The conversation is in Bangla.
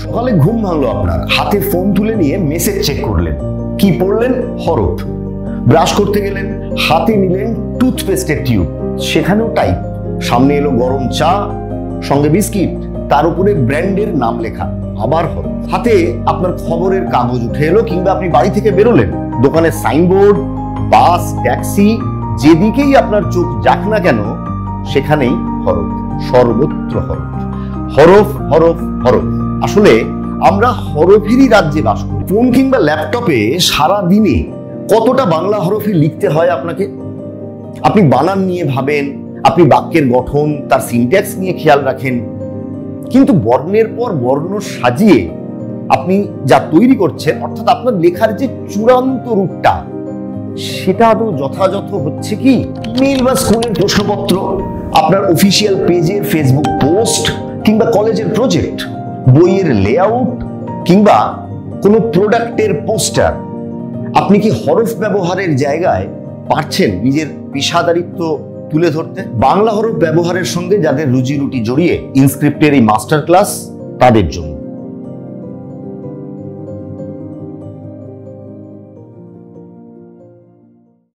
সকালে ঘুম ভাঙলো আপনার, হাতে ফোন তুলে নিয়ে মেসেজ চেক করলেন, কি পড়লেন? হরফ। ব্রাশ করতে গেলেন, হাতে নিলেন টুথপেস্টের টিউব, সেখানেও টাইপ। সামনে এলো গরম চা, সঙ্গে বিস্কিট, তার উপরে ব্র্যান্ডের নাম লেখা, আবার হরফ। হাতে আপনার খবরের কাগজ উঠে এলো, কিংবা আপনি বাড়ি থেকে বেরোলেন, দোকানের সাইনবোর্ড, বাস, ট্যাক্সি, যেদিকেই আপনার চোখ যাক না কেন সেখানেই হরফ, সর্বত্র হরফ, হরফ হরফ হরফ। আসলে আমরা হরফেরই রাজ্যে বাস করি। ফোন কিংবা ল্যাপটপে সারা দিনে কতটা বাংলা হরফে লিখতে হয় আপনাকে? আপনি বানান নিয়ে ভাবেন, আপনি বাক্যের গঠন, তার সিনট্যাক্স নিয়ে খেয়াল রাখেন, কিন্তু বর্ণের পর বর্ণ সাজিয়ে আপনি যা তৈরি করছেন, অর্থাৎ আপনার লেখার যে চূড়ান্ত রূপটা, সেটা আদৌ যথাযথ হচ্ছে কি? ইমেল বা স্কুলের প্রশ্নপত্র, আপনার অফিসিয়াল পেজের ফেসবুক পোস্ট, কিংবা কলেজের প্রজেক্ট, বইয়ের লেআউট, কিংবা কোনো প্রোডাক্টের পোস্টার, আপনি কি হরফ ব্যবহারের জায়গায় পারছেন নিজের পেশাদারিত্ব তুলে ধরতে? বাংলা হরফ ব্যবহারের সঙ্গে যাদের রুজি রুটি জড়িয়ে ইনস্ক্রিপ্টের এই মাস্টার ক্লাস, তাদের জন্য।